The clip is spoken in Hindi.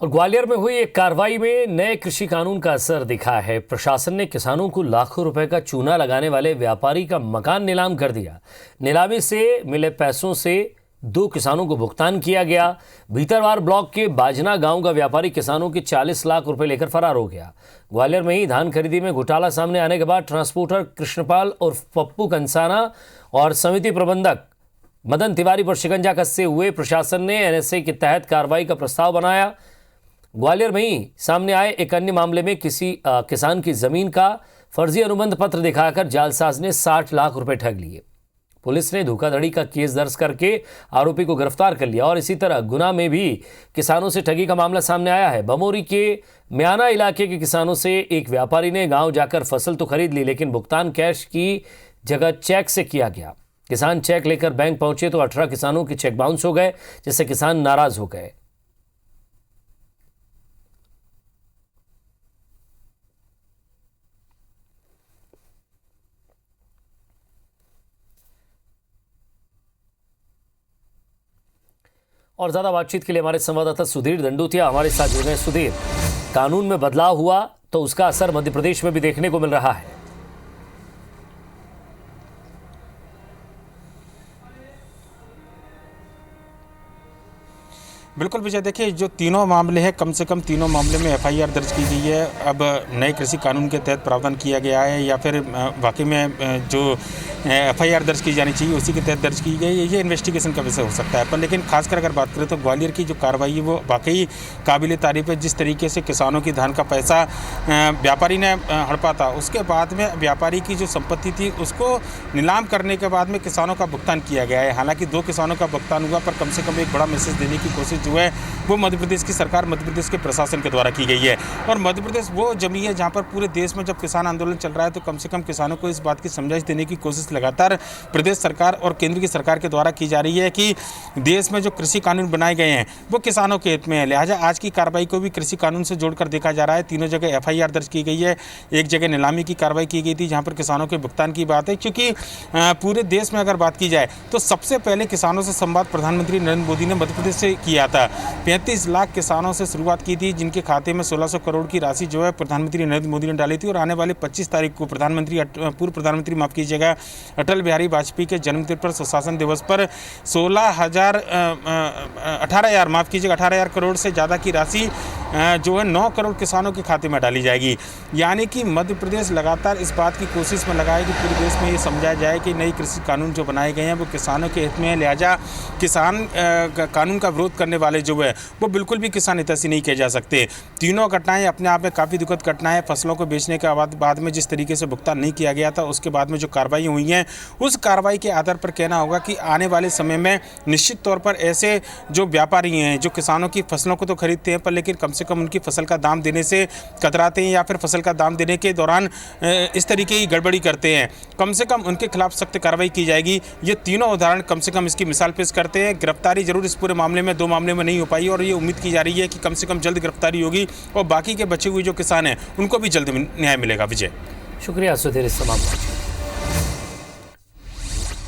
और ग्वालियर में हुई एक कार्रवाई में नए कृषि कानून का असर दिखा है। प्रशासन ने किसानों को लाखों रुपए का चूना लगाने वाले व्यापारी का मकान नीलाम कर दिया। नीलामी से मिले पैसों से 2 किसानों को भुगतान किया गया। भीतरवार ब्लॉक के बाजना गांव का व्यापारी किसानों के 40 लाख रुपए लेकर फरार हो गया। ग्वालियर में ही धान खरीदी में घोटाला सामने आने के बाद ट्रांसपोर्टर कृष्णपाल और पप्पू कंसाना और समिति प्रबंधक मदन तिवारी पर शिकंजा कसते हुए प्रशासन ने एनएसए के तहत कार्रवाई का प्रस्ताव बनाया। ग्वालियर में ही सामने आए एक अन्य मामले में किसान की जमीन का फर्जी अनुबंध पत्र दिखाकर जालसाज ने 60 लाख रुपए ठग लिए। पुलिस ने धोखाधड़ी का केस दर्ज करके आरोपी को गिरफ्तार कर लिया। और इसी तरह गुना में भी किसानों से ठगी का मामला सामने आया है। बमोरी के म्याना इलाके के किसानों से एक व्यापारी ने गांव जाकर फसल तो खरीद ली, लेकिन भुगतान कैश की जगह चेक से किया गया। किसान चेक लेकर बैंक पहुंचे तो 18 किसानों के चेक बाउंस हो गए, जिससे किसान नाराज हो गए। और ज्यादा बातचीत के लिए हमारे संवाददाता सुधीर दंडोतिया हमारे साथ जुड़ गए। सुधीर, कानून में बदलाव हुआ तो उसका असर मध्य प्रदेश में भी देखने को मिल रहा है। बिल्कुल विजय, देखिए जो तीनों मामले हैं, कम से कम तीनों मामले में एफआईआर दर्ज की गई है। अब नए कृषि कानून के तहत प्रावधान किया गया है या फिर वाकई में जो एफआईआर दर्ज की जानी चाहिए उसी के तहत दर्ज की गई है, ये इन्वेस्टिगेशन का विषय हो सकता है। पर लेकिन खासकर अगर बात करें तो ग्वालियर की जो कार्रवाई है वो वाकई काबिल तारीफ है। जिस तरीके से किसानों की धान का पैसा व्यापारी ने हड़पा था, उसके बाद में व्यापारी की जो संपत्ति थी उसको नीलाम करने के बाद में किसानों का भुगतान किया गया है। हालांकि 2 किसानों का भुगतान हुआ, पर कम से कम एक बड़ा मैसेज देने की कोशिश जो है वो मध्य प्रदेश की सरकार, मध्य प्रदेश के प्रशासन के द्वारा की गई है। और मध्य प्रदेश वो जमी है जहां पर पूरे देश में जब किसान आंदोलन चल रहा है तो कम से कम किसानों को इस बात की समझाइश देने की कोशिश लगातार प्रदेश सरकार और केंद्र की सरकार के द्वारा की जा रही है कि देश में जो कृषि कानून बनाए गए हैं वो किसानों के हित में है। लिहाजा आज की कार्रवाई को भी कृषि कानून से जोड़कर देखा जा रहा है। तीनों जगह एफआईआर दर्ज की गई है। एक जगह नीलामी की कार्रवाई की गई थी जहाँ पर किसानों के भुगतान की बात है, क्योंकि पूरे देश में अगर बात की जाए तो सबसे पहले किसानों से संवाद प्रधानमंत्री नरेंद्र मोदी ने मध्य प्रदेश से किया था। 35 लाख किसानों से शुरुआत की थी, जिनके खाते में 1600 करोड़ की राशि जो है प्रधानमंत्री नरेंद्र मोदी ने डाली थी। और आने वाले 25 तारीख को पूर्व प्रधानमंत्री माफ कीजिएगा अटल बिहारी वाजपेयी के जन्मदिन पर सुशासन दिवस पर 18,000 करोड़ से ज़्यादा की राशि जो है 9 करोड़ किसानों के खाते में डाली जाएगी। यानी कि मध्य प्रदेश लगातार इस बात की कोशिश में लगा है कि पूरे देश में ये समझाया जाए कि नई कृषि कानून जो बनाए गए हैं वो किसानों के हित में है। लिहाजा किसान कानून का विरोध करने वाले जो है वो बिल्कुल भी किसान हितैषी नहीं किए जा सकते। तीनों घटनाएं अपने आप में काफ़ी दुखद घटनाएं। फसलों को बेचने के बाद में जिस तरीके से भुगतान नहीं किया गया था, उसके बाद में जो कार्रवाई हुई हैं उस कार्रवाई के आधार पर कहना होगा कि आने वाले समय में निश्चित तौर पर ऐसे जो व्यापारी हैं जो किसानों की फसलों को तो खरीदते हैं पर लेकिन कम से कम उनकी फसल का दाम देने से कतराते हैं या फिर फसल का दाम देने के दौरान इस तरीके की गड़बड़ी करते हैं, कम से कम उनके खिलाफ सख्त कार्रवाई की जाएगी। ये तीनों उदाहरण कम से कम इसकी मिसाल पेश करते हैं। गिरफ्तारी जरूर इस पूरे मामले में 2 मामले में नहीं हो पाई और ये उम्मीद की जा रही है कि कम से कम जल्द गिरफ्तारी होगी और बाकी के बचे हुए जो किसान हैं उनको भी जल्द न्याय मिलेगा। विजय, शुक्रिया सुधीर इस तमाम।